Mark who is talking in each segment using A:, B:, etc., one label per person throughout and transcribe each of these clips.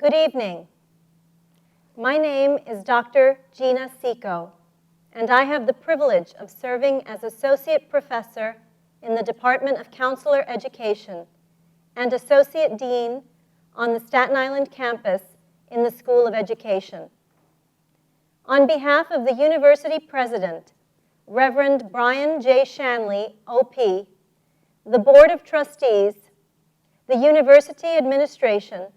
A: Good evening. My name is Dr. Gina Seco, and I have the privilege of serving as Associate Professor in the Department of Counselor Education and Associate Dean on the Staten Island campus in the School of Education. On behalf of the University President, Reverend Brian J. Shanley, OP, the Board of Trustees, the University Administration,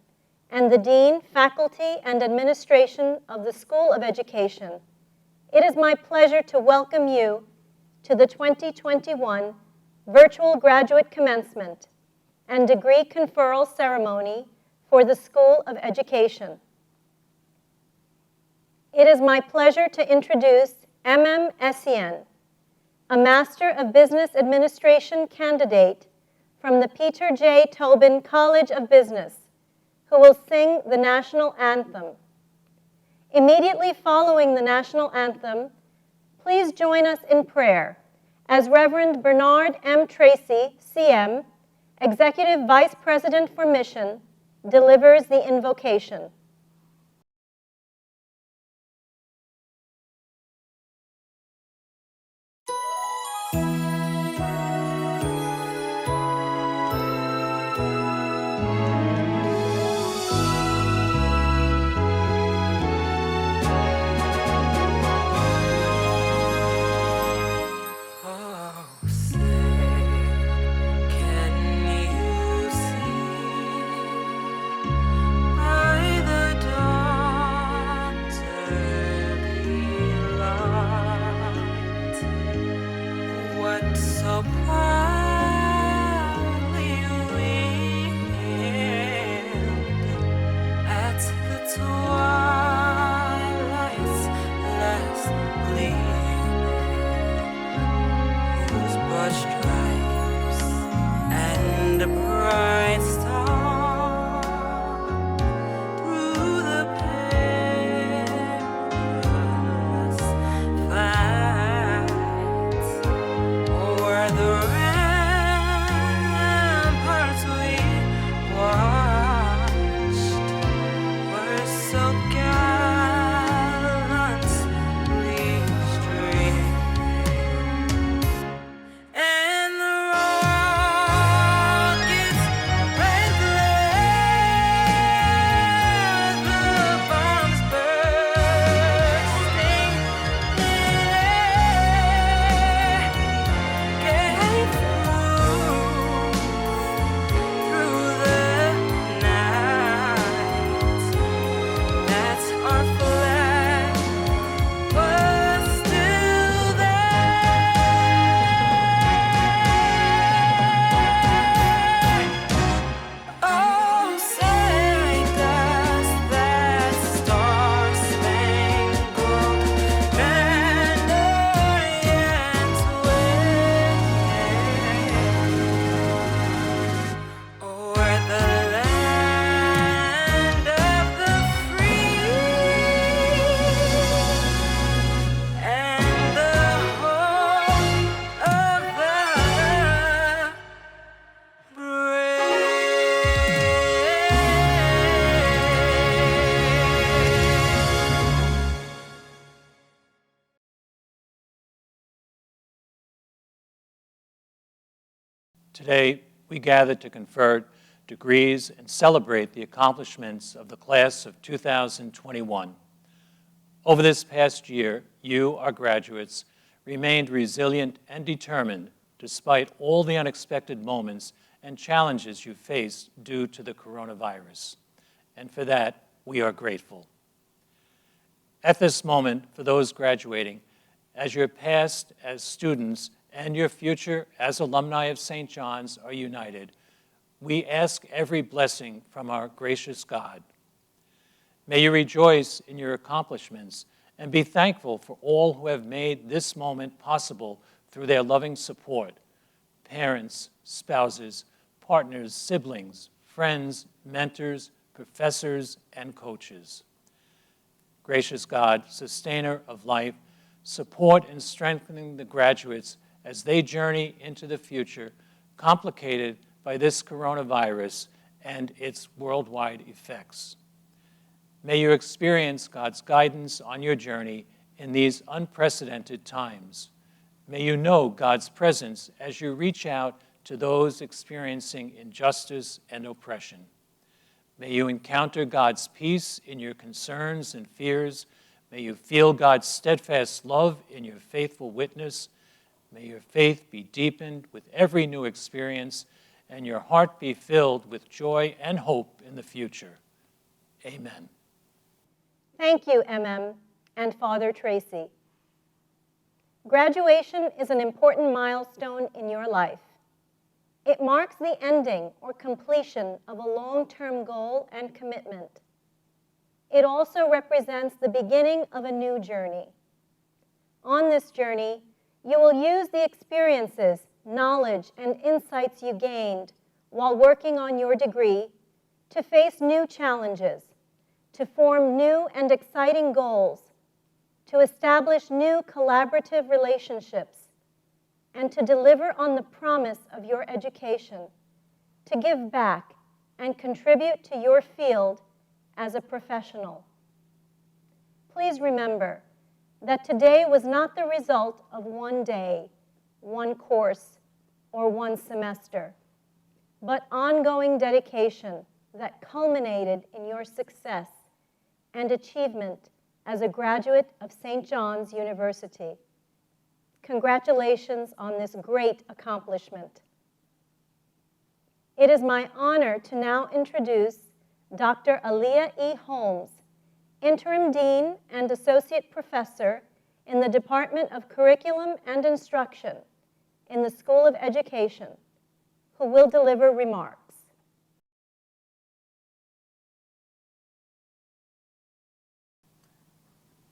A: and the Dean, Faculty, and Administration of the School of Education, it is my pleasure to welcome you to the 2021 Virtual Graduate Commencement and Degree Conferral Ceremony for the School of Education. It is my pleasure to introduce M.M. Essien, a Master of Business Administration candidate from the Peter J. Tobin College of Business, who will sing the national anthem. Immediately following the national anthem, please join us in prayer as Reverend Bernard M. Tracy, CM, Executive Vice President for Mission, delivers the invocation.
B: Today, we gather to confer degrees and celebrate the accomplishments of the class of 2021. Over this past year, you, our graduates, remained resilient and determined despite all the unexpected moments and challenges you faced due to the coronavirus. And for that, we are grateful. At this moment, for those graduating, as your past as students and your future as alumni of St. John's are united, we ask every blessing from our gracious God. May you rejoice in your accomplishments and be thankful for all who have made this moment possible through their loving support: parents, spouses, partners, siblings, friends, mentors, professors, and coaches. Gracious God, sustainer of life, support and strengthening the graduates as they journey into the future, complicated by this coronavirus and its worldwide effects. May you experience God's guidance on your journey in these unprecedented times. May you know God's presence as you reach out to those experiencing injustice and oppression. May you encounter God's peace in your concerns and fears. May you feel God's steadfast love in your faithful witness. May your faith be deepened with every new experience, and your heart be filled with joy and hope in the future. Amen.
A: Thank you, MM and Father Tracy. Graduation is an important milestone in your life. It marks the ending or completion of a long-term goal and commitment. It also represents the beginning of a new journey. On this journey, you will use the experiences, knowledge, and insights you gained while working on your degree to face new challenges, to form new and exciting goals, to establish new collaborative relationships, and to deliver on the promise of your education, to give back and contribute to your field as a professional. Please remember that today was not the result of one day, one course, or one semester, but ongoing dedication that culminated in your success and achievement as a graduate of St. John's University. Congratulations on this great accomplishment. It is my honor to now introduce Dr. Aaliyah E. Holmes, Interim Dean and Associate Professor in the Department of Curriculum and Instruction in the School of Education, who will deliver remarks.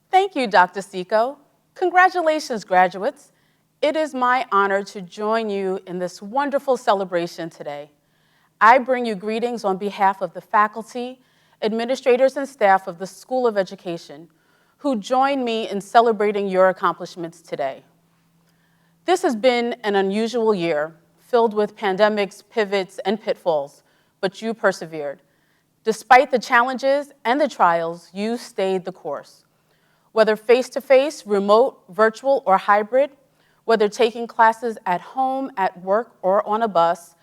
C: Thank you, Dr. Seco. Congratulations, graduates. It is my honor to join you in this wonderful celebration today. I bring you greetings on behalf of the faculty, administrators, and staff of the School of Education who join me in celebrating your accomplishments today. This has been an unusual year, filled with pandemics, pivots, and pitfalls, but you persevered. Despite the challenges and the trials, you stayed the course. Whether face-to-face, remote, virtual, or hybrid, whether taking classes at home, at work, or on a bus,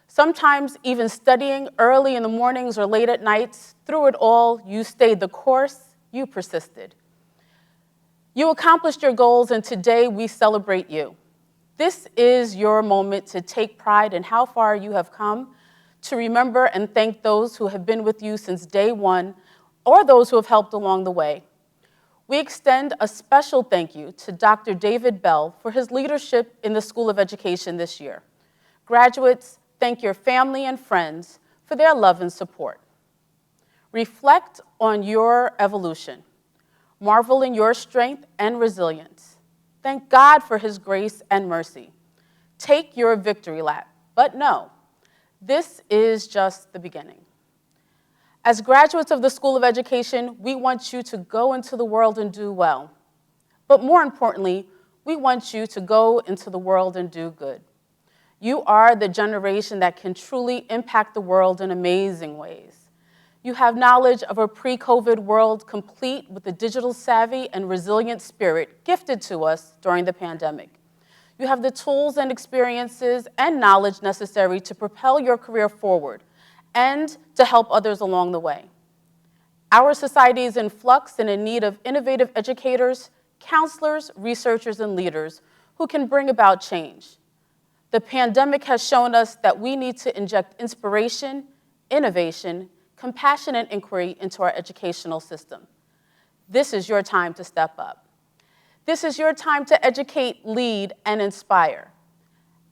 C: sometimes even studying early in the mornings or late at nights, through it all, you stayed the course, you persisted. You accomplished your goals, and today we celebrate you. This is your moment to take pride in how far you have come, to remember and thank those who have been with you since day one, or those who have helped along the way. We extend a special thank you to Dr. David Bell for his leadership in the School of Education this year. Graduates, thank your family and friends for their love and support. Reflect on your evolution. Marvel in your strength and resilience. Thank God for his grace and mercy. Take your victory lap, but know, this is just the beginning. As graduates of the School of Education, we want you to go into the world and do well. But more importantly, we want you to go into the world and do good. You are the generation that can truly impact the world in amazing ways. You have knowledge of a pre-COVID world complete with the digital savvy and resilient spirit gifted to us during the pandemic. You have the tools and experiences and knowledge necessary to propel your career forward and to help others along the way. Our society is in flux and in need of innovative educators, counselors, researchers, and leaders who can bring about change. The pandemic has shown us that we need to inject inspiration, innovation, compassion, and inquiry into our educational system. This is your time to step up. This is your time to educate, lead, and inspire.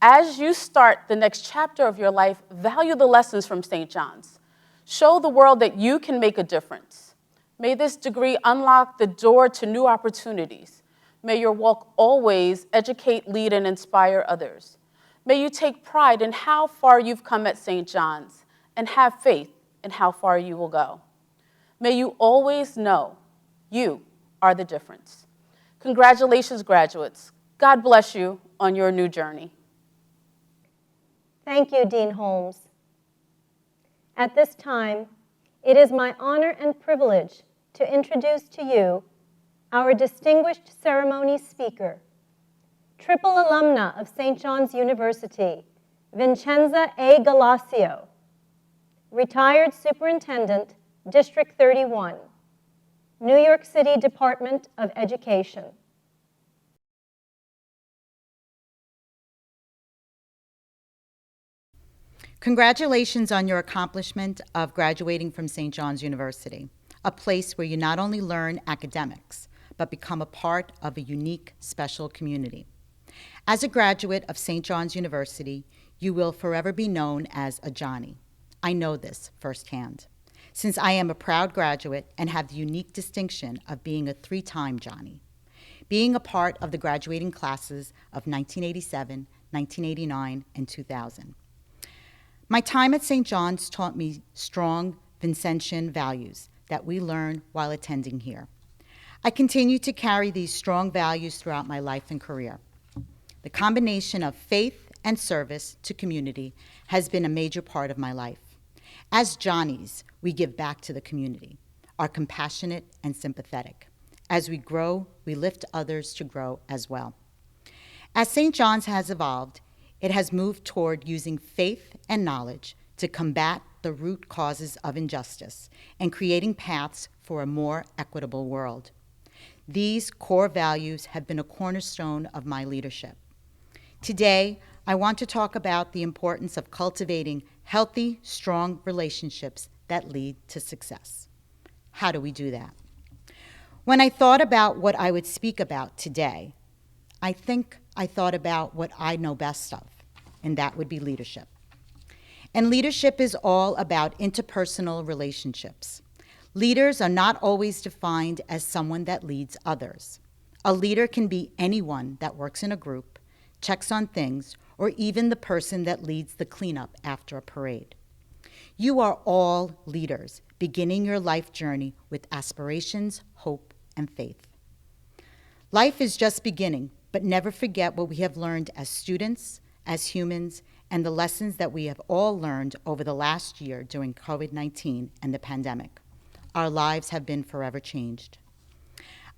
C: As you start the next chapter of your life, value the lessons from St. John's. Show the world that you can make a difference. May this degree unlock the door to new opportunities. May your walk always educate, lead, and inspire others. May you take pride in how far you've come at St. John's and have faith in how far you will go. May you always know you are the difference. Congratulations, graduates. God bless you on your new journey.
A: Thank you, Dean Holmes. At this time, it is my honor and privilege to introduce to you our distinguished ceremony speaker, triple alumna of St. John's University, Vincenza A. Galasio, retired superintendent, District 31, New York City Department of Education.
D: Congratulations on your accomplishment of graduating from St. John's University, a place where you not only learn academics, but become a part of a unique, special community. As a graduate of St. John's University, you will forever be known as a Johnny. I know this firsthand, since I am a proud graduate and have the unique distinction of being a 3-time Johnny, being a part of the graduating classes of 1987, 1989, and 2000. My time at St. John's taught me strong Vincentian values that we learn while attending here. I continue to carry these strong values throughout my life and career. The combination of faith and service to community has been a major part of my life. As Johnnies, we give back to the community, are compassionate and sympathetic. As we grow, we lift others to grow as well. As St. John's has evolved, it has moved toward using faith and knowledge to combat the root causes of injustice and creating paths for a more equitable world. These core values have been a cornerstone of my leadership. Today, I want to talk about the importance of cultivating healthy, strong relationships that lead to success. How do we do that? When I thought about what I would speak about today, I think I thought about what I know best of, and that would be leadership. And leadership is all about interpersonal relationships. Leaders are not always defined as someone that leads others. A leader can be anyone that works in a group, checks on things, or even the person that leads the cleanup after a parade. You are all leaders, beginning your life journey with aspirations, hope, and faith. Life is just beginning, but never forget what we have learned as students, as humans, and the lessons that we have all learned over the last year during COVID-19 and the pandemic. Our lives have been forever changed.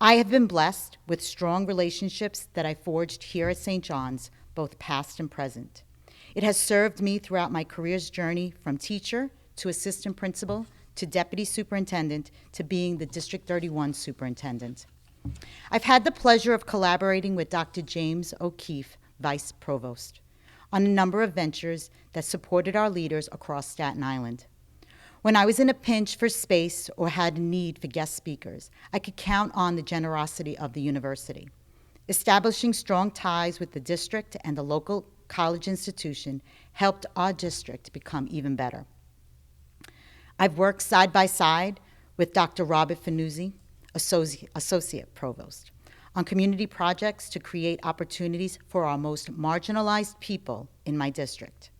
D: I have been blessed with strong relationships that I forged here at St. John's, both past and present. It has served me throughout my career's journey from teacher to assistant principal to deputy superintendent to being the District 31 superintendent. I've had the pleasure of collaborating with Dr. James O'Keefe, Vice Provost, on a number of ventures that supported our leaders across Staten Island. When I was in a pinch for space or had a need for guest speakers, I could count on the generosity of the university. Establishing strong ties with the district and the local college institution helped our district become even better. I've worked side by side with Dr. Robert Fanuzzi, Associate Provost, on community projects to create opportunities for our most marginalized people in my district.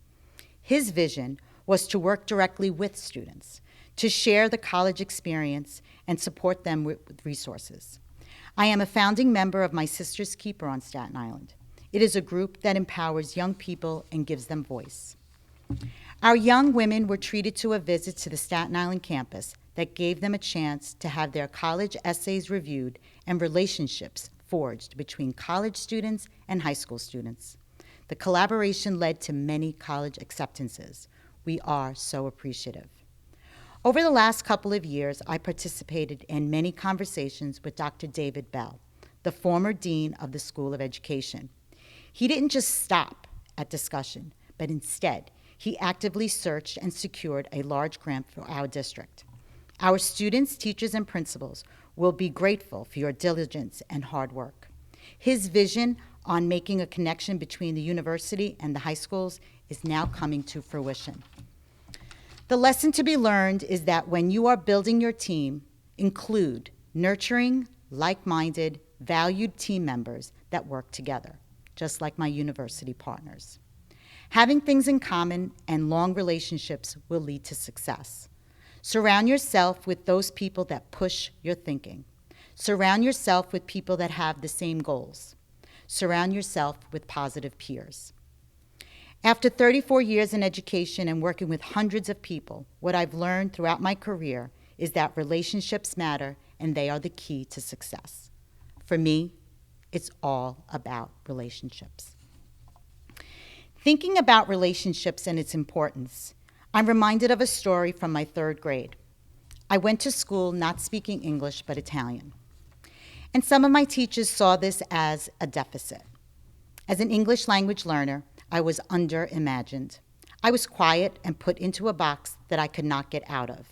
D: His vision was to work directly with students, to share the college experience and support them with resources. I am a founding member of My Sister's Keeper on Staten Island. It is a group that empowers young people and gives them voice. Our young women were treated to a visit to the Staten Island campus that gave them a chance to have their college essays reviewed and relationships forged between college students and high school students. The collaboration led to many college acceptances. We are so appreciative. Over the last couple of years, I participated in many conversations with Dr. David Bell, the former dean of the School of Education. He didn't just stop at discussion, but instead, he actively searched and secured a large grant for our district. Our students, teachers, and principals will be grateful for your diligence and hard work. His vision on making a connection between the university and the high schools is now coming to fruition. The lesson to be learned is that when you are building your team, include nurturing, like-minded, valued team members that work together, just like my university partners. Having things in common and long relationships will lead to success. Surround yourself with those people that push your thinking. Surround yourself with people that have the same goals. Surround yourself with positive peers. After 34 years in education and working with hundreds of people, what I've learned throughout my career is that relationships matter and they are the key to success. For me, it's all about relationships. Thinking about relationships and its importance, I'm reminded of a story from my 3rd grade. I went to school not speaking English but Italian. And some of my teachers saw this as a deficit. As an English language learner, I was under-imagined. I was quiet and put into a box that I could not get out of.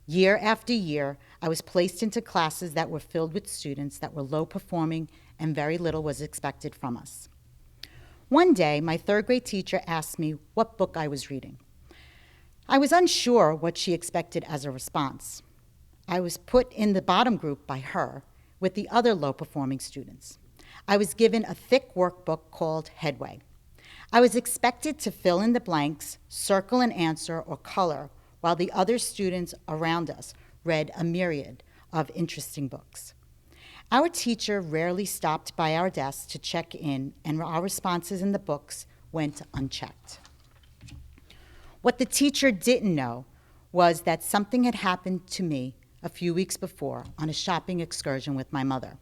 D: Year after year, I was placed into classes that were filled with students that were low-performing and very little was expected from us. One day, my 3rd grade teacher asked me what book I was reading. I was unsure what she expected as a response. I was put in the bottom group by her with the other low-performing students. I was given a thick workbook called Headway. I was expected to fill in the blanks, circle an answer, or color, while the other students around us read a myriad of interesting books. Our teacher rarely stopped by our desks to check in, and our responses in the books went unchecked. What the teacher didn't know was that something had happened to me a few weeks before on a shopping excursion with my mother.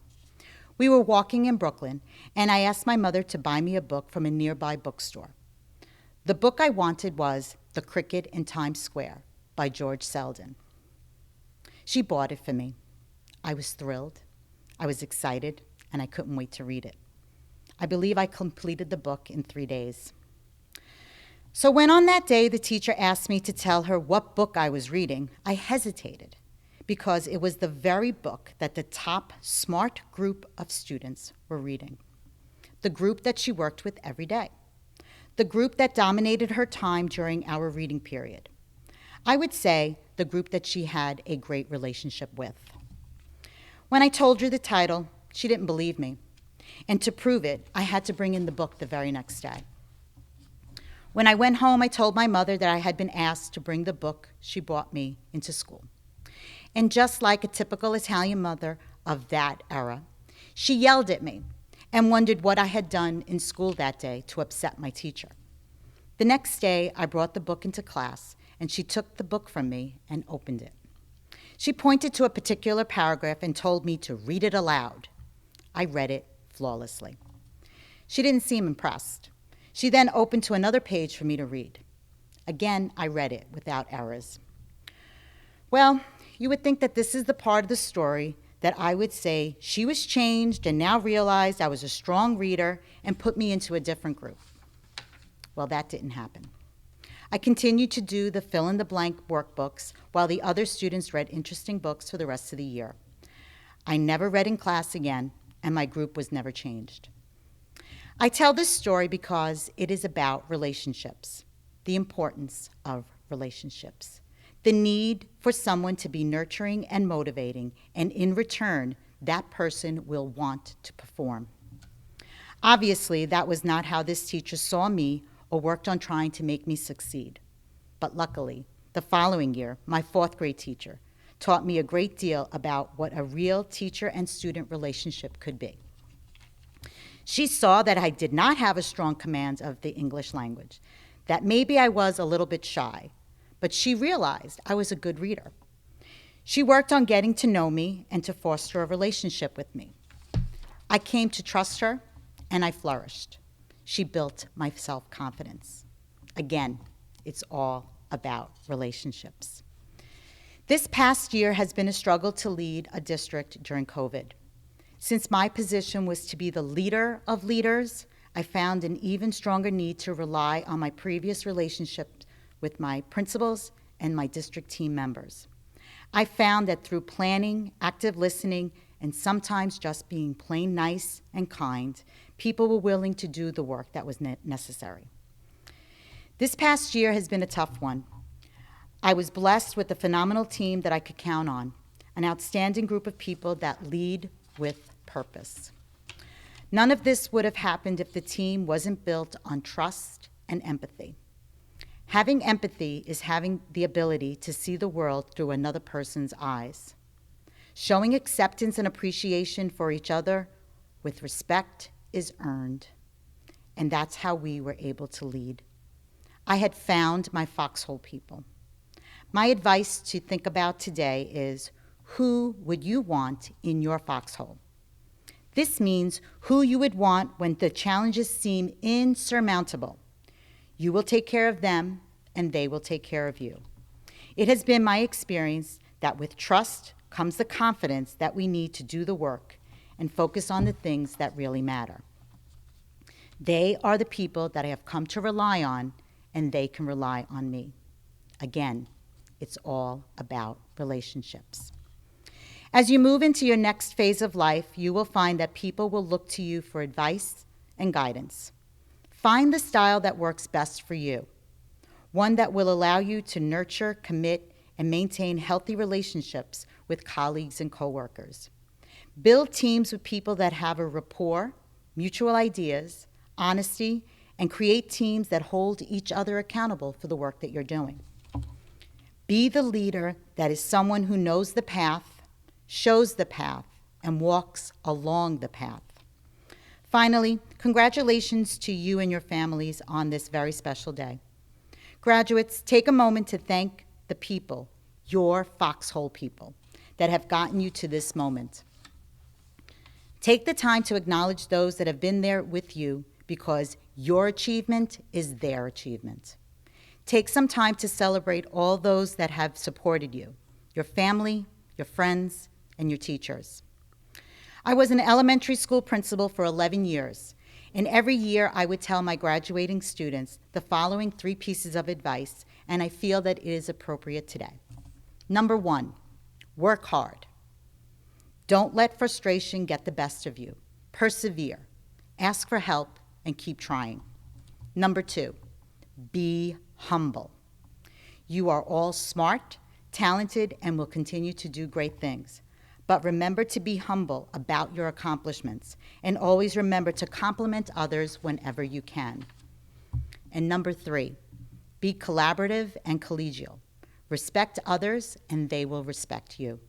D: We were walking in Brooklyn, and I asked my mother to buy me a book from a nearby bookstore. The book I wanted was The Cricket in Times Square by George Selden. She bought it for me. I was thrilled, I was excited, and I couldn't wait to read it. I believe I completed the book in 3 days. So when on that day the teacher asked me to tell her what book I was reading, I hesitated because it was the very book that the top smart group of students were reading. The group that she worked with every day. The group that dominated her time during our reading period. I would say the group that she had a great relationship with. When I told her the title, she didn't believe me. And to prove it, I had to bring in the book the very next day. When I went home, I told my mother that I had been asked to bring the book she brought me into school. And just like a typical Italian mother of that era, she yelled at me and wondered what I had done in school that day to upset my teacher. The next day, I brought the book into class, and she took the book from me and opened it. She pointed to a particular paragraph and told me to read it aloud. I read it flawlessly. She didn't seem impressed. She then opened to another page for me to read. Again, I read it without errors. Well, you would think that this is the part of the story that I would say she was changed and now realized I was a strong reader and put me into a different group. Well, that didn't happen. I continued to do the fill-in-the-blank workbooks while the other students read interesting books for the rest of the year. I never read in class again, and my group was never changed. I tell this story because it is about relationships, the importance of relationships, the need for someone to be nurturing and motivating, and in return, that person will want to perform. Obviously, that was not how this teacher saw me or worked on trying to make me succeed. But luckily, the following year, my 4th grade teacher taught me a great deal about what a real teacher and student relationship could be. She saw that I did not have a strong command of the English language, that maybe I was a little bit shy, but she realized I was a good reader. She worked on getting to know me and to foster a relationship with me. I came to trust her, and I flourished. She built my self-confidence. Again, it's all about relationships. This past year has been a struggle to lead a district during COVID. Since my position was to be the leader of leaders, I found an even stronger need to rely on my previous relationships with my principals and my district team members. I found that through planning, active listening, and sometimes just being plain nice and kind, people were willing to do the work that was necessary. This past year has been a tough one. I was blessed with a phenomenal team that I could count on, an outstanding group of people that lead with purpose. None of this would have happened if the team wasn't built on trust and empathy. Having empathy is having the ability to see the world through another person's eyes. Showing acceptance and appreciation for each other with respect is earned. And that's how we were able to lead. I had found my foxhole people. My advice to think about today is, who would you want in your foxhole? This means who you would want when the challenges seem insurmountable. You will take care of them, and they will take care of you. It has been my experience that with trust comes the confidence that we need to do the work and focus on the things that really matter. They are the people that I have come to rely on, and they can rely on me. Again, it's all about relationships. As you move into your next phase of life, you will find that people will look to you for advice and guidance. Find the style that works best for you, one that will allow you to nurture, commit, and maintain healthy relationships with colleagues and coworkers. Build teams with people that have a rapport, mutual ideas, honesty, and create teams that hold each other accountable for the work that you're doing. Be the leader that is someone who knows the path, shows the path, and walks along the path. Finally, congratulations to you and your families on this very special day. Graduates, take a moment to thank the people, your foxhole people, that have gotten you to this moment. Take the time to acknowledge those that have been there with you, because your achievement is their achievement. Take some time to celebrate all those that have supported you, your family, your friends, and your teachers. I was an elementary school principal for 11 years, and every year I would tell my graduating students the following 3 pieces of advice, and I feel that it is appropriate today. Number 1, work hard. Don't let frustration get the best of you. Persevere, ask for help, and keep trying. Number 2, be humble. You are all smart, talented, and will continue to do great things. But remember to be humble about your accomplishments, and always remember to compliment others whenever you can. And number 3, be collaborative and collegial. Respect others, and they will respect you.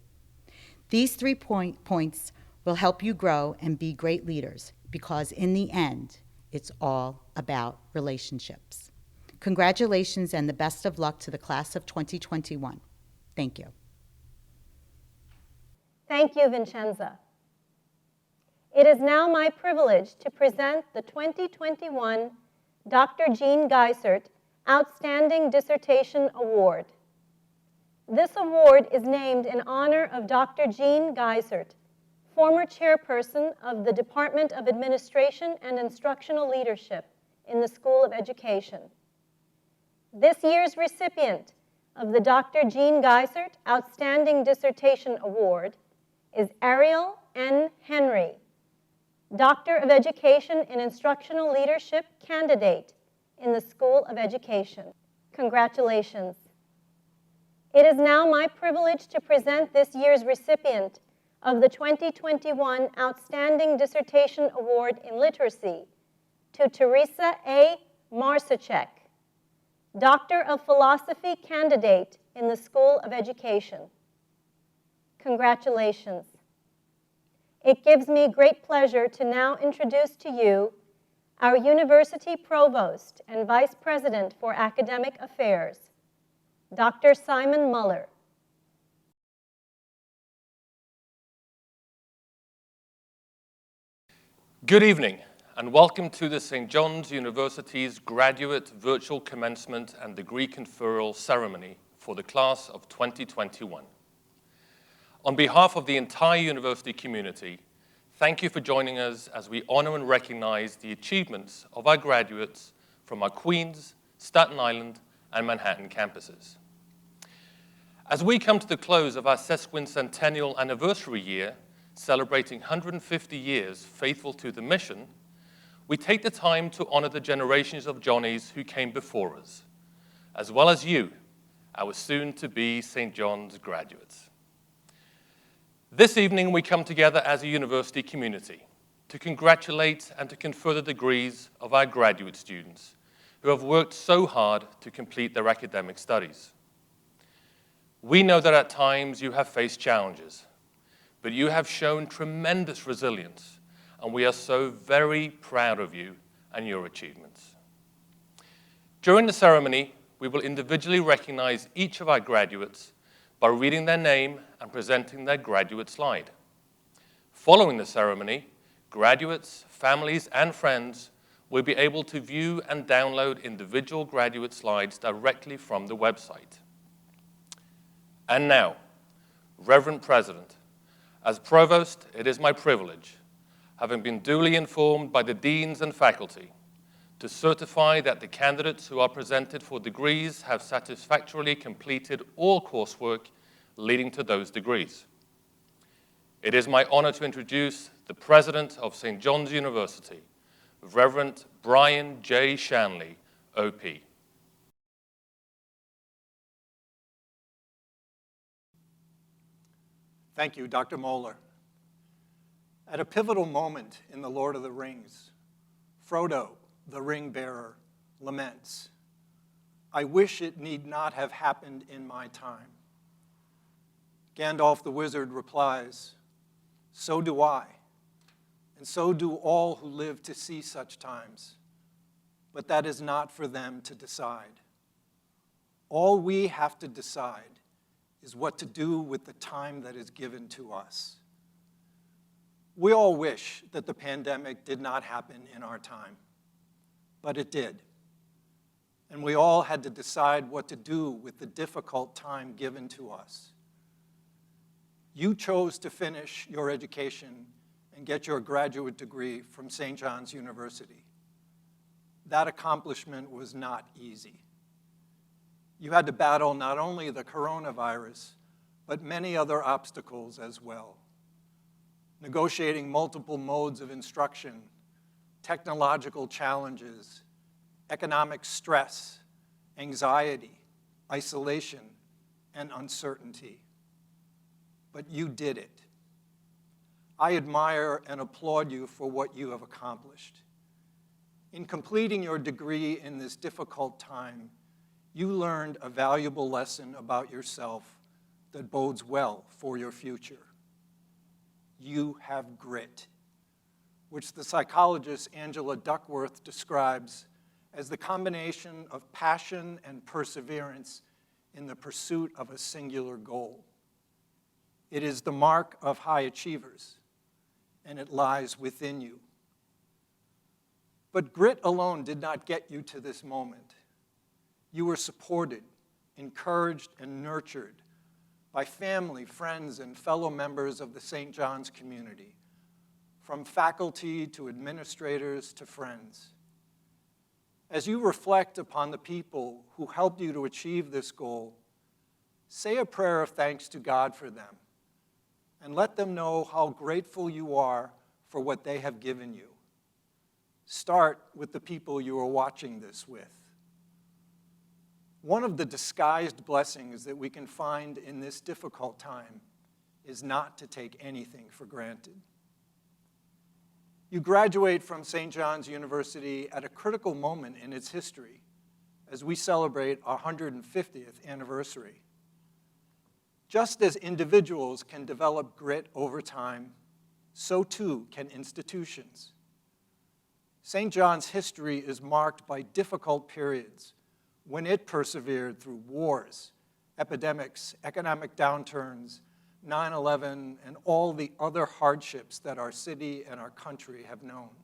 D: These 3 points will help you grow and be great leaders, because in the end, it's all about relationships. Congratulations and the best of luck to the class of 2021. Thank you.
A: Thank you, Vincenza. It is now my privilege to present the 2021 Dr. Jean Geisert Outstanding Dissertation Award. This award is named in honor of Dr. Jean Geisert, former chairperson of the Department of Administration and Instructional Leadership in the School of Education. This year's recipient of the Dr. Jean Geisert Outstanding Dissertation Award is Ariel N. Henry, Doctor of Education in Instructional Leadership candidate in the School of Education. Congratulations. It is now my privilege to present this year's recipient of the 2021 Outstanding Dissertation Award in Literacy to Teresa A. Marsacek, Doctor of Philosophy candidate in the School of Education. Congratulations. It gives me great pleasure to now introduce to you our University Provost and Vice President for Academic Affairs, Dr. Simon Muller.
E: Good evening, and welcome to the St. John's University's Graduate Virtual Commencement and Degree Conferral Ceremony for the class of 2021. On behalf of the entire university community, thank you for joining us as we honor and recognize the achievements of our graduates from our Queens, Staten Island, and Manhattan campuses. As we come to the close of our sesquicentennial anniversary year, celebrating 150 years faithful to the mission, we take the time to honor the generations of Johnnies who came before us, as well as you, our soon-to-be St. John's graduates. This evening, we come together as a university community to congratulate and to confer the degrees of our graduate students who have worked so hard to complete their academic studies. We know that at times you have faced challenges, but you have shown tremendous resilience, and we are so very proud of you and your achievements. During the ceremony, we will individually recognize each of our graduates by reading their name and presenting their graduate slide. Following the ceremony, graduates, families, and friends will be able to view and download individual graduate slides directly from the website. And now, Reverend President, as Provost, it is my privilege, having been duly informed by the deans and faculty, to certify that the candidates who are presented for degrees have satisfactorily completed all coursework leading to those degrees. It is my honor to introduce the President of St. John's University, Reverend Brian J. Shanley, OP.
F: Thank you, Dr. Muller. At a pivotal moment in The Lord of the Rings, Frodo, the ring bearer, laments, "I wish it need not have happened in my time." Gandalf the wizard replies, "So do I, and so do all who live to see such times, but that is not for them to decide. All we have to decide is what to do with the time that is given to us." We all wish that the pandemic did not happen in our time, but it did. And we all had to decide what to do with the difficult time given to us. You chose to finish your education and get your graduate degree from St. John's University. That accomplishment was not easy. You had to battle not only the coronavirus, but many other obstacles as well. Negotiating multiple modes of instruction, technological challenges, economic stress, anxiety, isolation, and uncertainty. But you did it. I admire and applaud you for what you have accomplished. In completing your degree in this difficult time, you learned a valuable lesson about yourself that bodes well for your future. You have grit, which the psychologist Angela Duckworth describes as the combination of passion and perseverance in the pursuit of a singular goal. It is the mark of high achievers, and it lies within you. But grit alone did not get you to this moment. You were supported, encouraged, and nurtured by family, friends, and fellow members of the St. John's community, from faculty to administrators to friends. As you reflect upon the people who helped you to achieve this goal, say a prayer of thanks to God for them, and let them know how grateful you are for what they have given you. Start with the people you are watching this with. One of the disguised blessings that we can find in this difficult time is not to take anything for granted. You graduate from St. John's University at a critical moment in its history as we celebrate our 150th anniversary. Just as individuals can develop grit over time, so too can institutions. St. John's history is marked by difficult periods when it persevered through wars, epidemics, economic downturns, 9/11, and all the other hardships that our city and our country have known.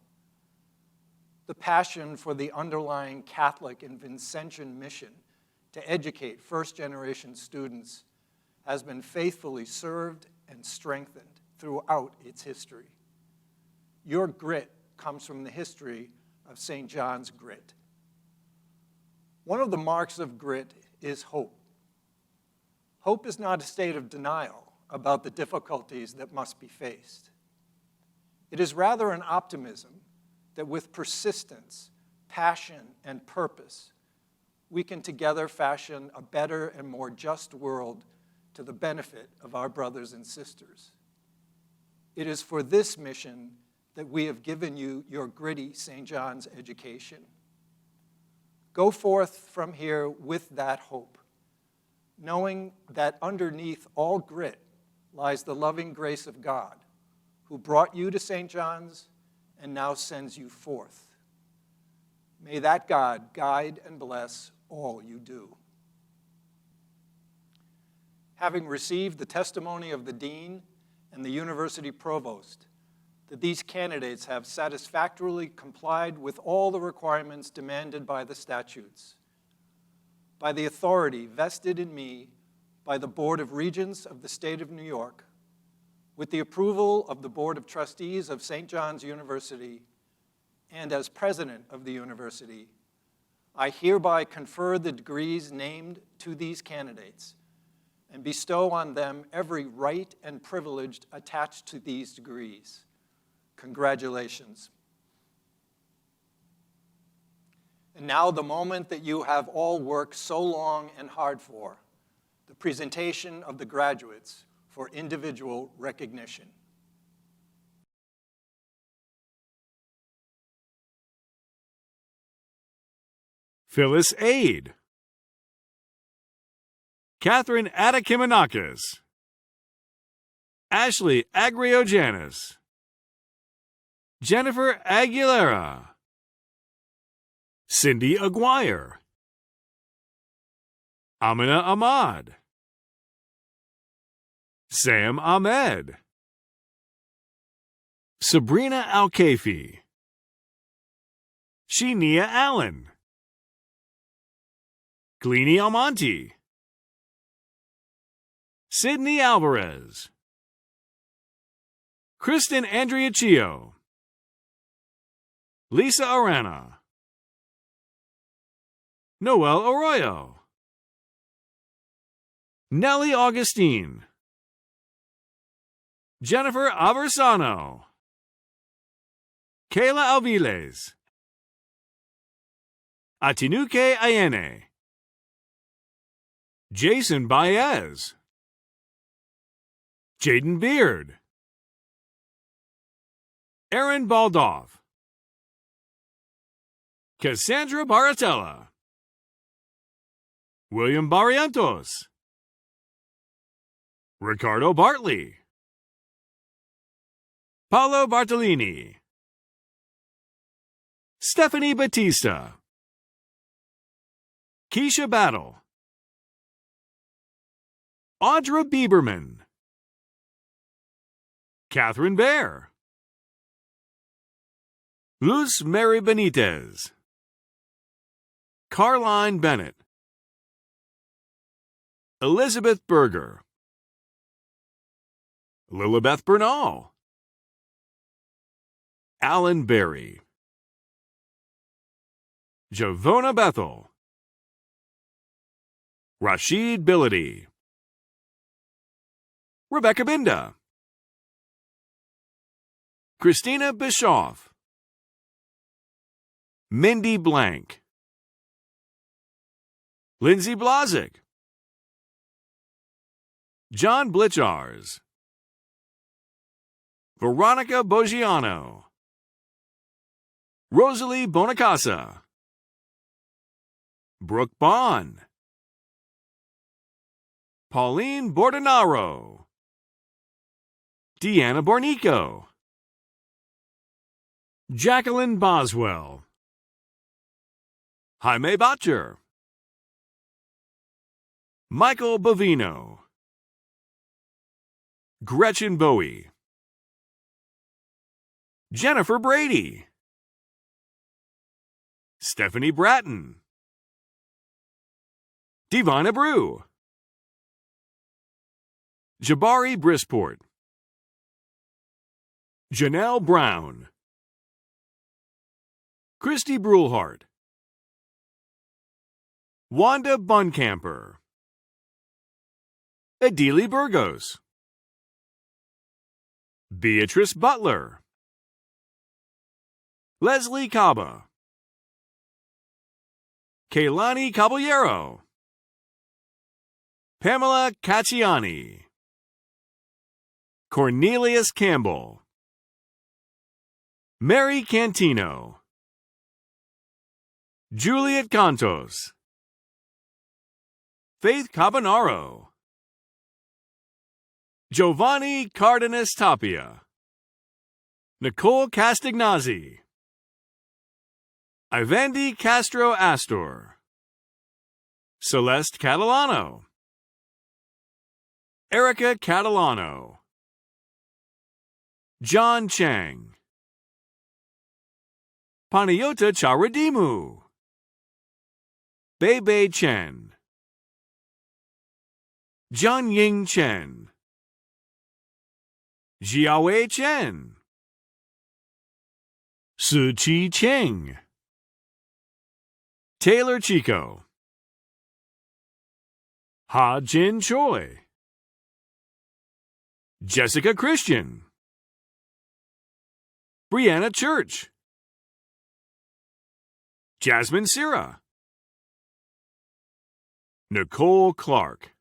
F: The passion for the underlying Catholic and Vincentian mission to educate first-generation students has been faithfully served and strengthened throughout its history. Your grit comes from the history of St. John's grit. One of the marks of grit is hope. Hope is not a state of denial about the difficulties that must be faced. It is rather an optimism that with persistence, passion, and purpose, we can together fashion a better and more just world to the benefit of our brothers and sisters. It is for this mission that we have given you your gritty St. John's education. Go forth from here with that hope, knowing that underneath all grit lies the loving grace of God, who brought you to St. John's and now sends you forth. May that God guide and bless all you do. Having received the testimony of the Dean and the University Provost that these candidates have satisfactorily complied with all the requirements demanded by the statutes, by the authority vested in me by the Board of Regents of the State of New York, with the approval of the Board of Trustees of St. John's University, and as president of the university, I hereby confer the degrees named to these candidates and bestow on them every right and privilege attached to these degrees. Congratulations. And now the moment that you have all worked so long and hard for, the presentation of the graduates for individual recognition.
G: Phyllis Aid, Catherine Atakimanakis, Ashley Agriojanis, Jennifer Aguilera, Cindy Aguirre, Amina Ahmad, Sam Ahmed, Sabrina Al-Kafi, Shenia Allen, Gleenie Almonte, Sydney Alvarez, Kristen Andriaccio, Lisa Arana, Noel Arroyo, Nellie Augustine, Jennifer Aversano, Kayla Alviles, Atinuke Ayene, Jason Baez, Jaden Beard, Aaron Baldoff, Cassandra Baratella, William Barrientos, Ricardo Bartley, Paolo Bartolini, Stephanie Batista, Keisha Battle, Audra Bieberman, Catherine Bear, Luz Mary Benitez, Carline Bennett, Elizabeth Berger, Lilibeth Bernal, Alan Berry, Javona Bethel, Rashid Billity, Rebecca Binda, Christina Bischoff, Mindy Blank, Lindsay Blazik, John Blitchars, Veronica Boggiano, Rosalie Bonacasa, Brooke Bond, Pauline Bordenaro, Deanna Bornico, Jacqueline Boswell, Jaime Botcher, Michael Bovino, Gretchen Bowie, Jennifer Brady, Stephanie Bratton, Divina Brew, Jabari Brisport, Janelle Brown, Christy Brulhart, Wanda Buncamper, Adili Burgos, Beatrice Butler, Leslie Caba, Kaylani Caballero, Pamela Cacciani, Cornelius Campbell, Mary Cantino, Juliet Cantos, Faith Cabanaro, Giovanni Cardenas Tapia, Nicole Castagnazzi, Ivandi Castro Astor, Celeste Catalano, Erica Catalano, John Chang, Panayota Charadimu, Bebe Chen, John Ying Chen, Jiawei Chen, Suchi Cheng, Taylor Chico, Ha Jin Choi, Jessica Christian, Brianna Church, Jasmine Sira, Nicole Clark,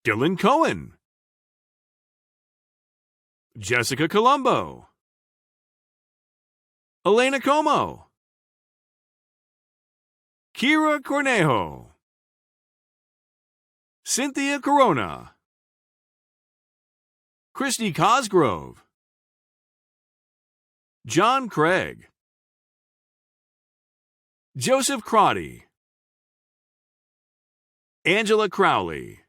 G: Dylan Cohen, Jessica Colombo, Elena Como, Kira Cornejo, Cynthia Corona, Christy Cosgrove, John Craig, Joseph Crotty, Angela Crowley,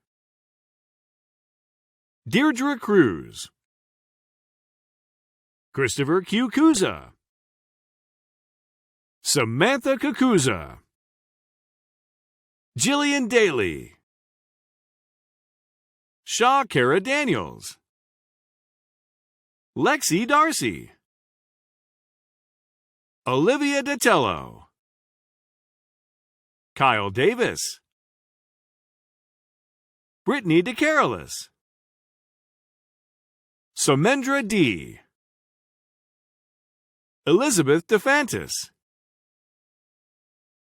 G: Deirdre Cruz, Christopher Q. Kuza, Samantha Kakuza, Jillian Daly, Shaw Kara Daniels, Lexi Darcy, Olivia Datello, Kyle Davis, Brittany DeCarolis, Somendra D., Elizabeth DeFantis,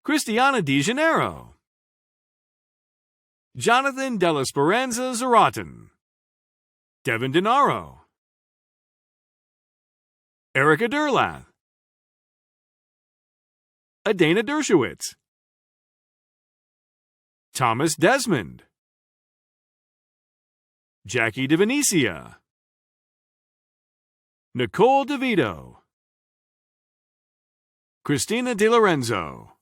G: Christiana De Janeiro, Jonathan Della Speranza Zaratan, Devin Denaro, Erica Durlath, Adana Dershowitz, Thomas Desmond, Jackie DeVenecia, Nicole DeVito, Christina De Lorenzo,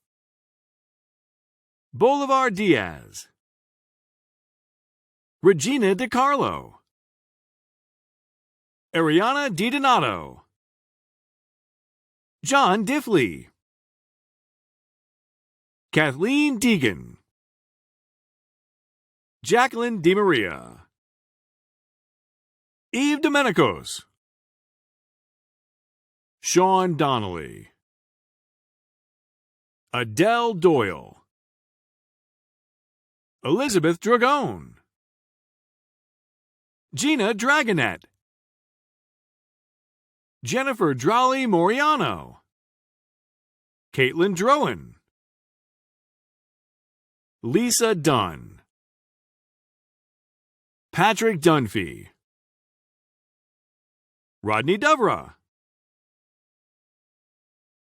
G: Bolivar Diaz, Regina DiCarlo, Ariana DiDonato, John Diffley, Kathleen Deegan, Jacqueline DeMaria, Eve Domenicos, Sean Donnelly, Adele Doyle, Elizabeth Dragone, Gina Dragonet, Jennifer Drawley Moriano, Caitlin Drowan, Lisa Dunn, Patrick Dunphy, Rodney Dovra,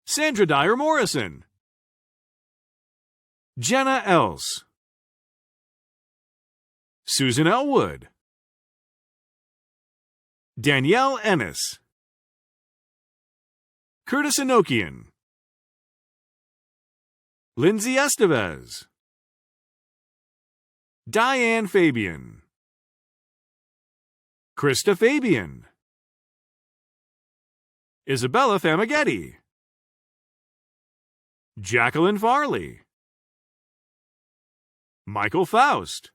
G: Sandra Dyer Morrison, Jenna Else, Susan Elwood, Danielle Ennis, Curtis Enochian, Lindsay Estevez, Diane Fabian, Krista Fabian, Isabella Famagetti, Jacqueline Farley, Michael Faust,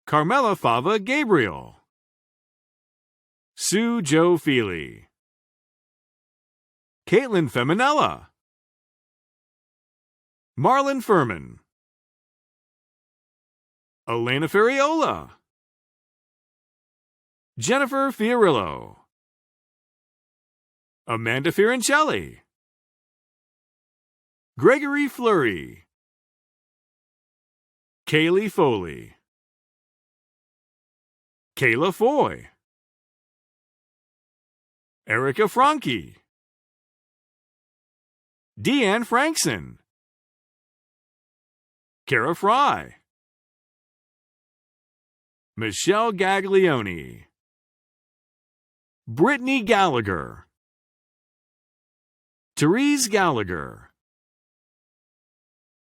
G: Carmela Fava Gabriel, Sue Jo Feely, Caitlin Feminella, Marlon Furman, Elena Ferriola, Jennifer Fiorillo, Amanda Firencelli, Gregory Fleury, Kaylee Foley, Kayla Foy, Erica Franke, Deanne Frankson, Kara Fry, Michelle Gaglione, Brittany Gallagher, Therese Gallagher,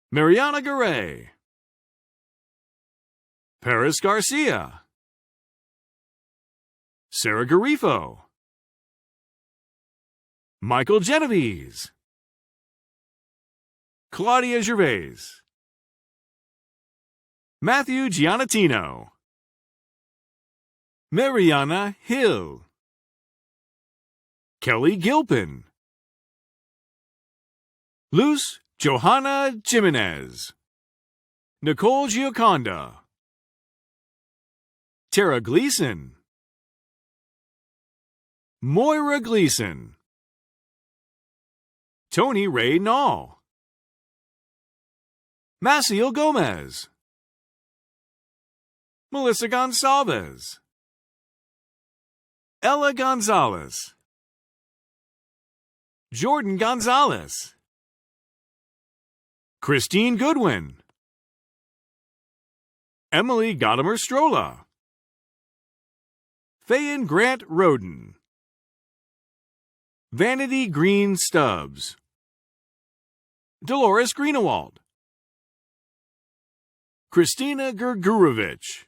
G: Mariana Garay, Paris Garcia, Sarah Garifo, Michael Genovese, Claudia Gervais, Matthew Giannatino, Mariana Hill, Kelly Gilpin, Luz Johanna Jimenez, Nicole Gioconda, Tara Gleason, Moira Gleason, Tony Ray Nall, Maciel Gomez, Melissa Gonsalves, Ella Gonzalez, Jordan Gonzalez, Christine Goodwin, Emily Gadamer Strolla, Fayen Grant Roden, Vanity Green Stubbs, Dolores Greenewald, Christina Gergurovich,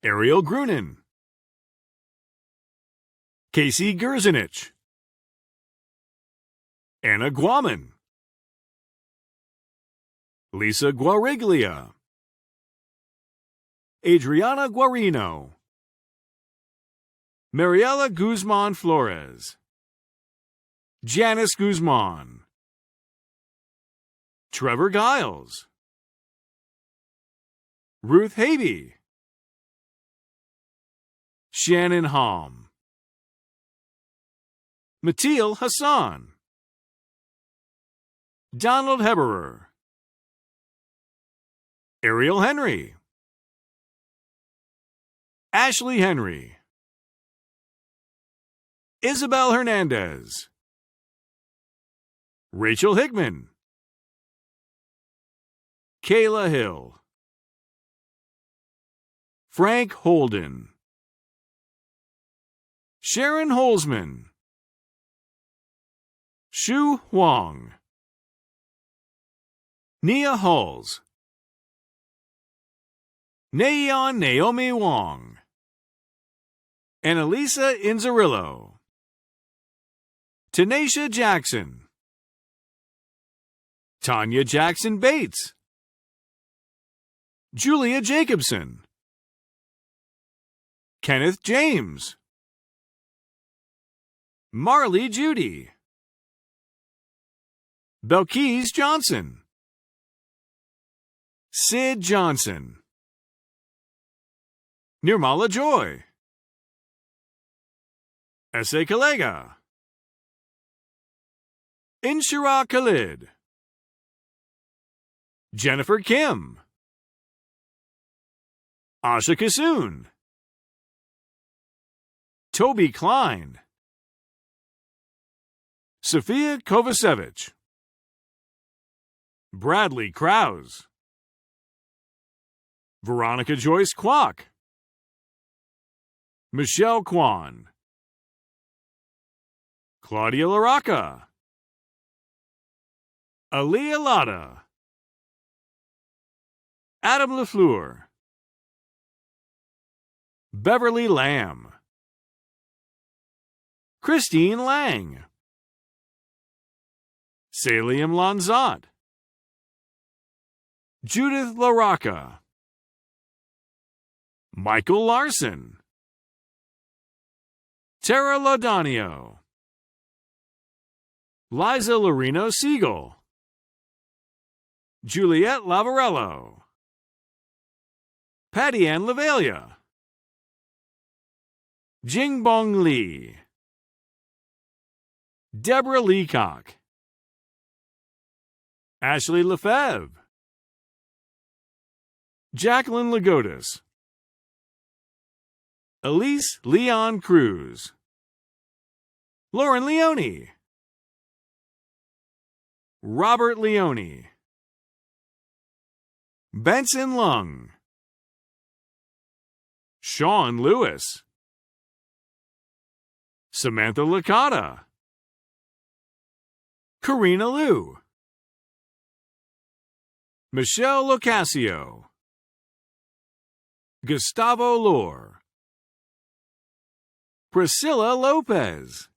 G: Ariel Grunin, Casey Gerzenich, Anna Guaman, Lisa Guariglia, Adriana Guarino, Mariela Guzman Flores, Janice Guzman, Trevor Giles, Ruth Habe, Shannon Halm, Matil Hassan, Donald Heberer, Ariel Henry, Ashley Henry, Isabel Hernandez, Rachel Hickman, Kayla Hill, Frank Holden, Sharon Holzman, Shu Huang, Nia Hulls, Nayeon Naomi Wong, Annalisa Inzarillo, Tanisha Jackson, Tanya Jackson Bates, Julia Jacobson, Kenneth James, Marley Judy, Belkis Johnson, Sid Johnson, Nirmala Joy, Ese Kalega, Inshira Khalid, Jennifer Kim, Asha Kasoon, Toby Klein, Sophia Kovacevic, Bradley Krause, Veronica Joyce Kwok, Michelle Kwan, Claudia Laraca, Aaliyah Lada, Adam LaFleur, Beverly Lamb, Christine Lang, Saliam Lanzat, Judith Laraca, Michael Larson, Tara Laudanio, Liza Lorino Siegel, Juliette Lavarello, Patty Ann Lavalia, Jingbong Lee, Deborah Leacock, Ashley Lefebvre, Jacqueline Lagotis, Elise Leon Cruz, Lauren Leone, Robert Leone, Benson Lung, Sean Lewis, Samantha Licata, Karina Liu, Michelle Locascio, Gustavo Lohr, Priscilla Lopez,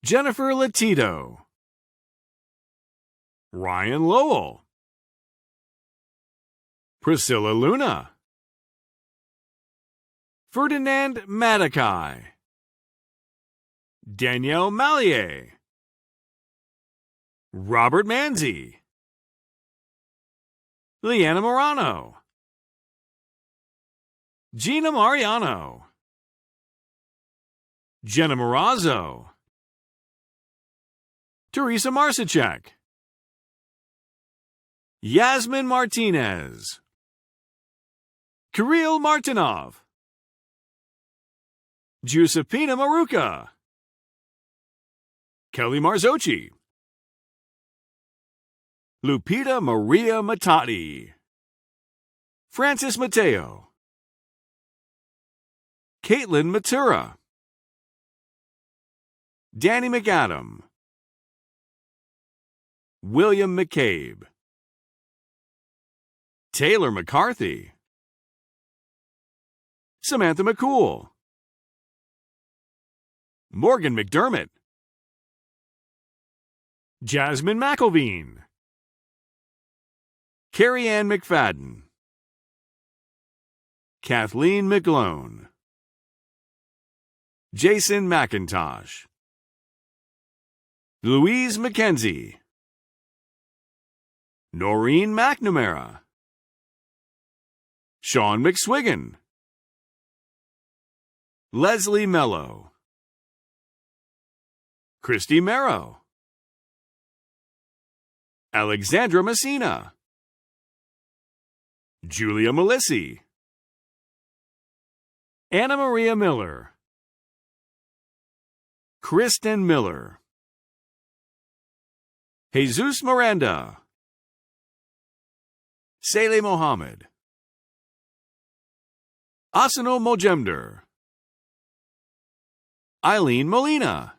G: Jennifer Latito, Ryan Lowell, Priscilla Luna, Ferdinand Madakai, Danielle Mallier, Robert Manzi, Leanna Morano, Gina Mariano, Jenna Morazzo, Teresa Marsichek, Yasmin Martinez, Kirill Martinov, Giuseppina Maruca, Kelly Marzocchi, Lupita Maria Matati, Francis Mateo, Caitlin Matura, Danny McAdam, William McCabe, Taylor McCarthy, Samantha McCool, Morgan McDermott, Jasmine McElveen, Carrie Ann McFadden, Kathleen McGlone, Jason McIntosh, Louise McKenzie, Noreen McNamara, Sean McSwiggan, Leslie Mello, Christy Merrow, Alexandra Messina, Julia Melissi, Anna Maria Miller, Kristen Miller, Jesus Miranda, Saleh Mohammed, Asano Mojemder, Eileen Molina,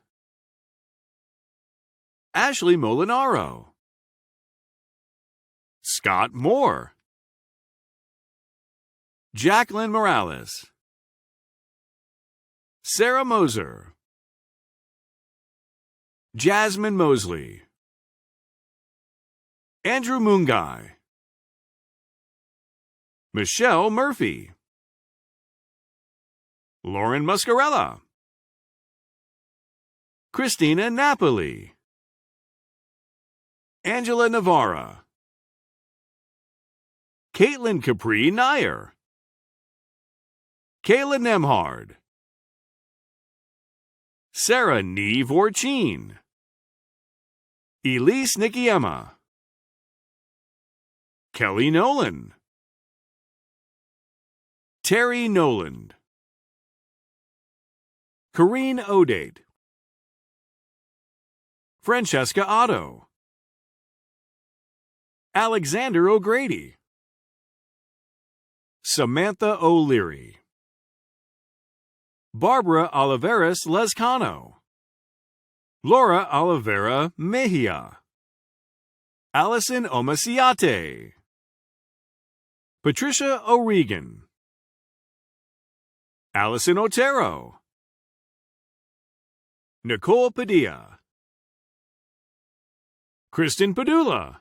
G: Ashley Molinaro, Scott Moore, Jacqueline Morales, Sarah Moser, Jasmine Mosley, Andrew Mungai, Michelle Murphy, Lauren Muscarella, Christina Napoli, Angela Navarra, Caitlin Capri Nair, Kayla Nemhard, Sarah Nee Vorchin, Elise Nikiema, Kelly Nolan, Terry Noland, Corrine Odate, Francesca Otto, Alexander O'Grady, Samantha O'Leary, Barbara Oliveras Lescano, Laura Oliveira Mejia, Allison Omasiate, Patricia O'Regan, Allison Otero, Nicole Padilla, Kristen Padula,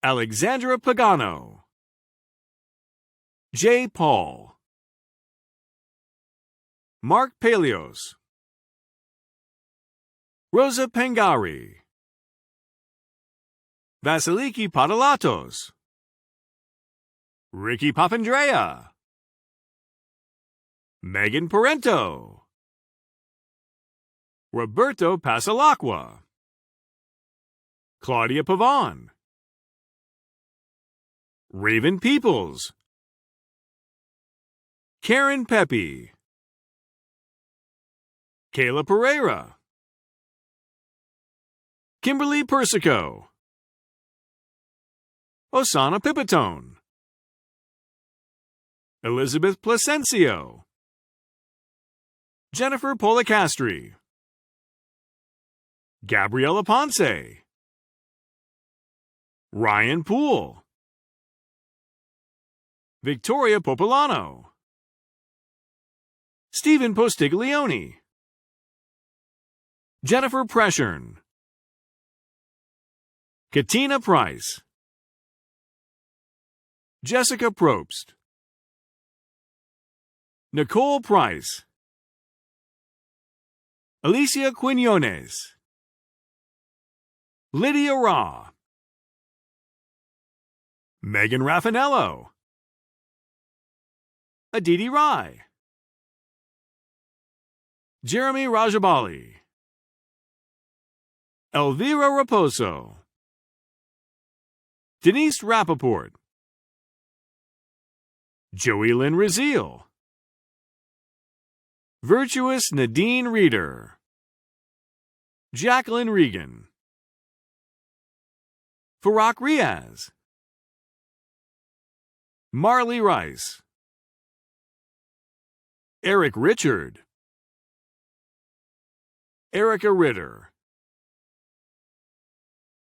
G: Alexandra Pagano, J. Paul, Mark Paleos, Rosa Pengari, Vasiliki Padalatos, Ricky Papandrea, Megan Parento, Roberto Pasalacqua, Claudia Pavon, Raven Peoples, Karen Pepe, Kayla Pereira, Kimberly Persico, Osana Pipitone, Elizabeth Placencio, Jennifer Policastri, Gabriela Ponce, Ryan Poole, Victoria Popolano, Stephen Postiglione, Jennifer Preschern, Katina Price, Jessica Probst, Nicole Price, Alicia Quinones, Lydia Raw, Megan Raffanello, Aditi Rai, Jeremy Rajabali, Elvira Raposo, Denise Rappaport, Joey Lynn Raziel, Virtuous Nadine Reeder, Jacqueline Regan, Farak Riaz, Marley Rice, Eric Richard, Erica Ritter,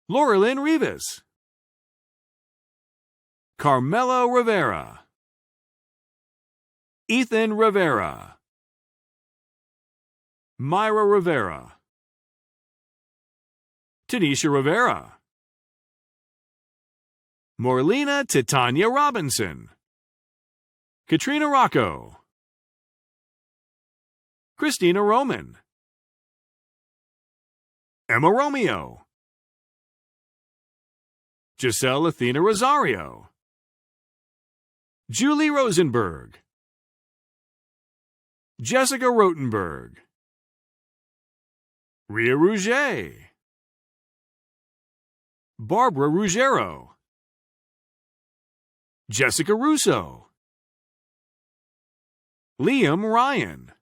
G: Laura Lynn Rivas, Carmelo Rivera, Ethan Rivera, Myra Rivera, Tanisha Rivera, Morlena Titania Robinson, Katrina Rocco, Christina Roman, Emma Romeo, Giselle Athena Rosario, Julie Rosenberg, Jessica Rotenberg, Ria Rouget, Barbara Ruggiero, Jessica Russo, Liam Ryan,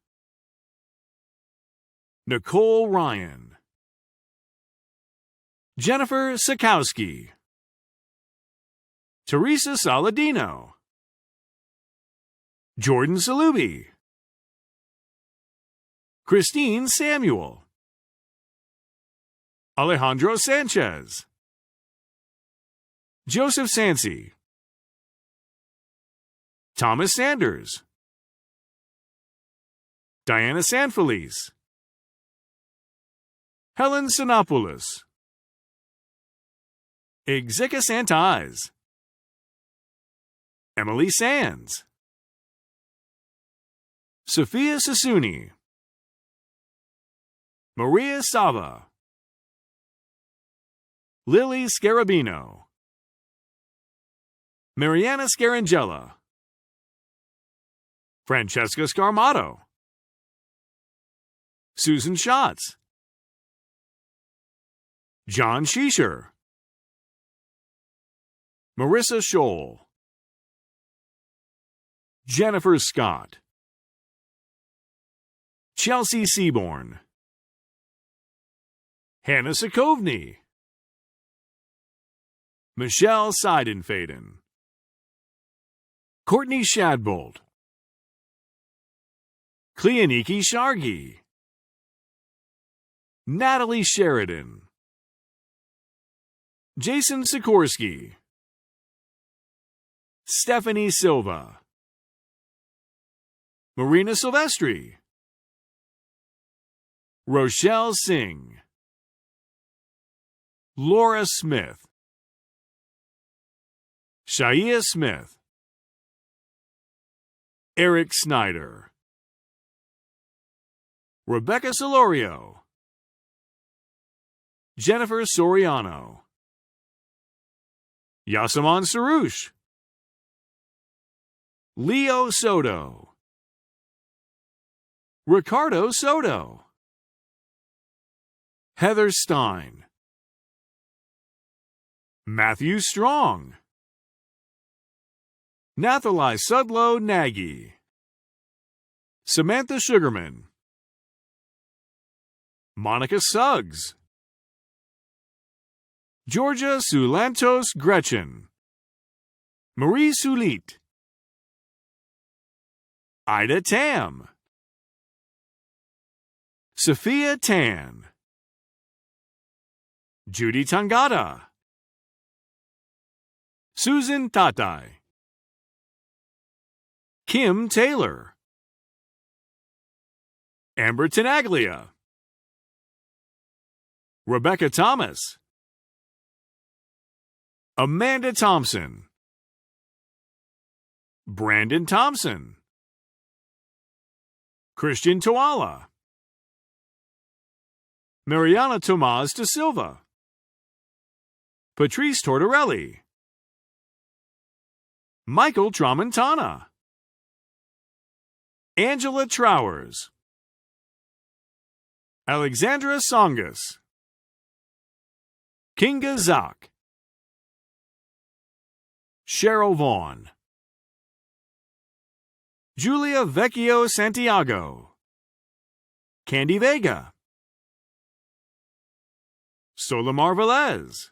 G: Nicole Ryan, Jennifer Sikowski, Teresa Saladino, Jordan Salubi, Christine Samuel, Alejandro Sanchez, Joseph Sansi, Thomas Sanders, Diana Sanfelice, Helen Sinopoulos, Exika Santaz, Emily Sands, Sophia Sassouni, Maria Sava, Lily Scarabino, Mariana Scarangella, Francesca Scarmato, Susan Schatz, John Shisher, Marissa Scholl, Jennifer Scott, Chelsea Seaborn, Hannah Sokovny, Michelle Seidenfaden, Courtney Shadbolt, Kleaniki Shargi, Natalie Sheridan, Jason Sikorsky, Stephanie Silva, Marina Silvestri, Rochelle Singh, Laura Smith, Shaia Smith, Eric Snyder, Rebecca Solorio, Jennifer Soriano, Yasaman Sarouche, Leo Soto, Ricardo Soto, Heather Stein, Matthew Strong, Nathalai Sudlow Nagy, Samantha Sugarman, Monica Suggs, Georgia Sulantos Gretchen, Marie Sulit, Ida Tam, Sophia Tan, Judy Tangata, Susan Tatai, Kim Taylor, Amber Tenaglia, Rebecca Thomas, Amanda Thompson, Brandon Thompson, Christian Toala, Mariana Tomas da Silva, Patrice Tortorelli, Michael Tramontana, Angela Trowers, Alexandra Songas, Kinga Zak, Cheryl Vaughn, Julia Vecchio Santiago, Candy Vega, Solimar Velez,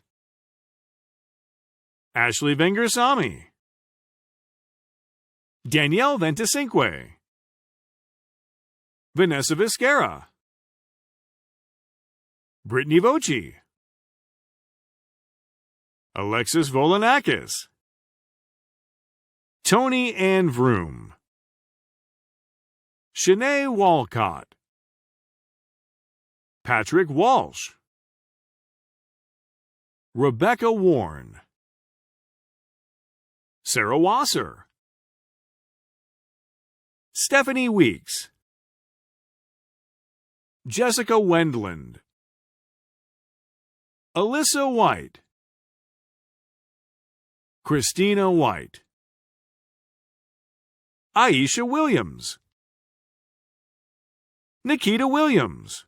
G: Ashley Vengersamy, Danielle Ventacinque, Vanessa Viscara, Brittany Voci, Alexis Volanakis, Tony Ann Vroom, Shanae Walcott, Patrick Walsh, Rebecca Warren, Sarah Wasser, Stephanie Weeks, Jessica Wendland, Alyssa White, Christina White, Aisha Williams, Nikita Williams,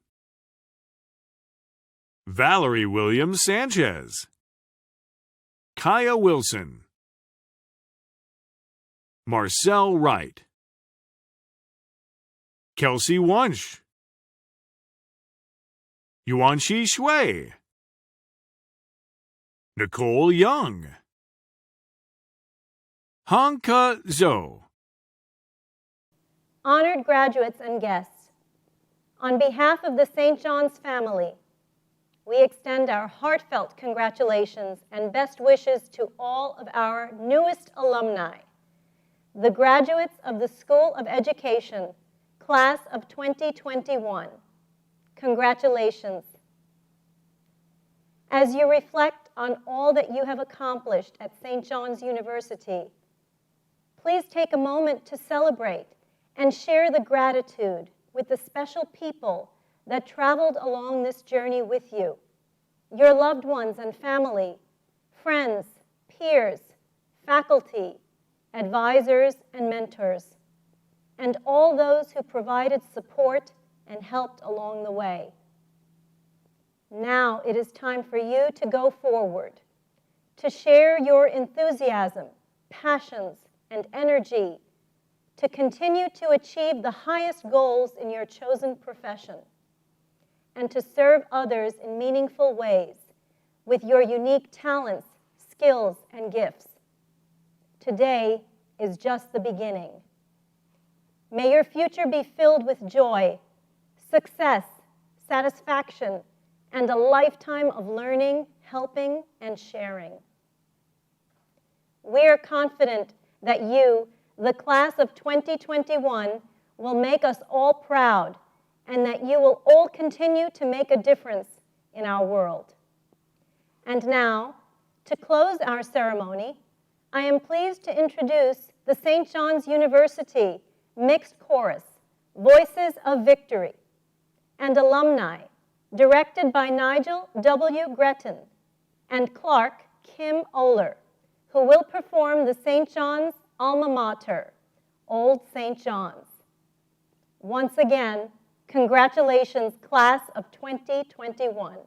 G: Valerie Williams Sanchez, Kaya Wilson, Marcel Wright, Kelsey Wunsch, Yuanqi Shui, Nicole Young, Hanka Zhou.
A: Honored graduates and guests, on behalf of the St. John's family, we extend our heartfelt congratulations and best wishes to all of our newest alumni, the graduates of the School of Education, Class of 2021. Congratulations. As you reflect on all that you have accomplished at St. John's University, please take a moment to celebrate and share the gratitude with the special people that traveled along this journey with you, your loved ones and family, friends, peers, faculty, advisors, and mentors, and all those who provided support and helped along the way. Now it is time for you to go forward, to share your enthusiasm, passions, and energy to continue to achieve the highest goals in your chosen profession, and to serve others in meaningful ways with your unique talents, skills, and gifts. Today is just the beginning. May your future be filled with joy, success, satisfaction, and a lifetime of learning, helping, and sharing. We are confident that you, the class of 2021, will make us all proud, and that you will all continue to make a difference in our world. And now, to close our ceremony, I am pleased to introduce the St. John's University Mixed Chorus, Voices of Victory, and alumni, directed by Nigel W. Gretton and Clark Kim Oler, who will perform the St. John's alma mater, Old St. John's. Once again, congratulations, class of 2021.